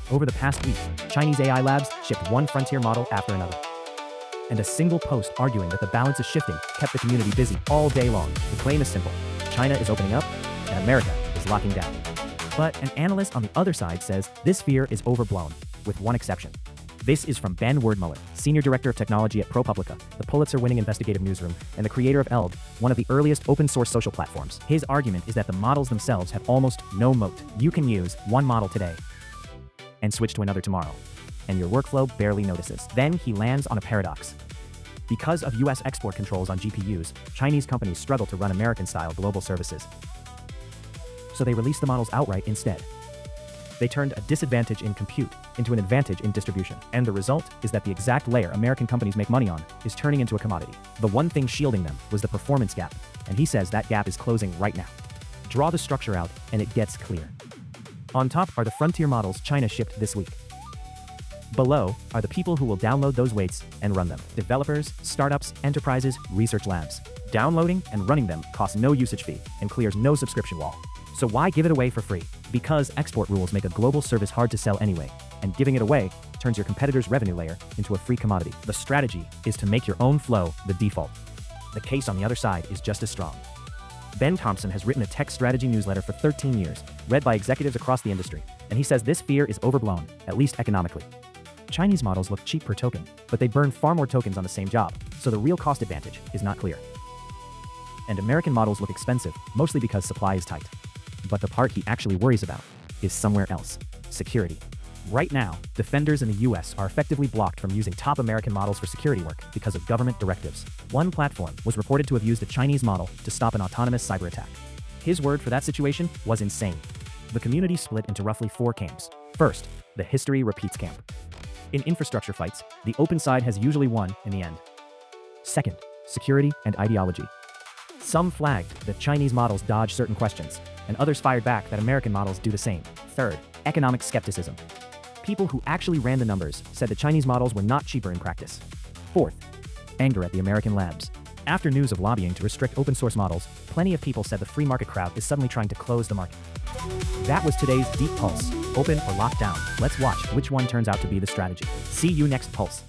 Over the past week, Chinese AI labs shipped one frontier model after another. And a single post arguing that the balance is shifting kept the community busy all day long. The claim is simple: China is opening up, and America is locking down. But an analyst on the other side says this fear is overblown, with one exception. This is from Ben Werdmuller, Senior Director of Technology at ProPublica, the Pulitzer-winning investigative newsroom, and the creator of ELD, one of the earliest open-source social platforms. His argument is that the models themselves have almost no moat. You can use one model today and switch to another tomorrow, and your workflow barely notices. Then he lands on a paradox. Because of US export controls on GPUs, Chinese companies struggle to run American-style global services. So they release the models outright instead. They turned a disadvantage in compute into an advantage in distribution. And the result is that the exact layer American companies make money on is turning into a commodity. The one thing shielding them was the performance gap, and he says that gap is closing right now. Draw the structure out, and it gets clear. On top are the frontier models China shipped this week. Below are the people who will download those weights and run them. Developers, startups, enterprises, research labs. Downloading and running them costs no usage fee and clears no subscription wall. So why give it away for free? Because export rules make a global service hard to sell anyway, and giving it away turns your competitor's revenue layer into a free commodity. The strategy is to make your own flow the default. The case on the other side is just as strong. Ben Thompson has written a tech strategy newsletter for 13 years, read by executives across the industry, and he says this fear is overblown, at least economically. Chinese models look cheap per token, but they burn far more tokens on the same job, so the real cost advantage is not clear. And American models look expensive, mostly because supply is tight. But the part he actually worries about is somewhere else: security. Right now, defenders in the US are effectively blocked from using top American models for security work because of government directives. One platform was reported to have used a Chinese model to stop an autonomous cyber attack. His word for that situation was insane. The community split into roughly 4 camps. First, the history repeats camp. In infrastructure fights, the open side has usually won in the end. Second, security and ideology. Some flagged that Chinese models dodge certain questions, and others fired back that American models do the same. Third, economic skepticism. People who actually ran the numbers said the Chinese models were not cheaper in practice. Fourth, anger at the American labs. After news of lobbying to restrict open source models, plenty of people said the free market crowd is suddenly trying to close the market. That was today's DeepPulse. Open or locked down. Let's watch which one turns out to be the strategy. See you next Pulse.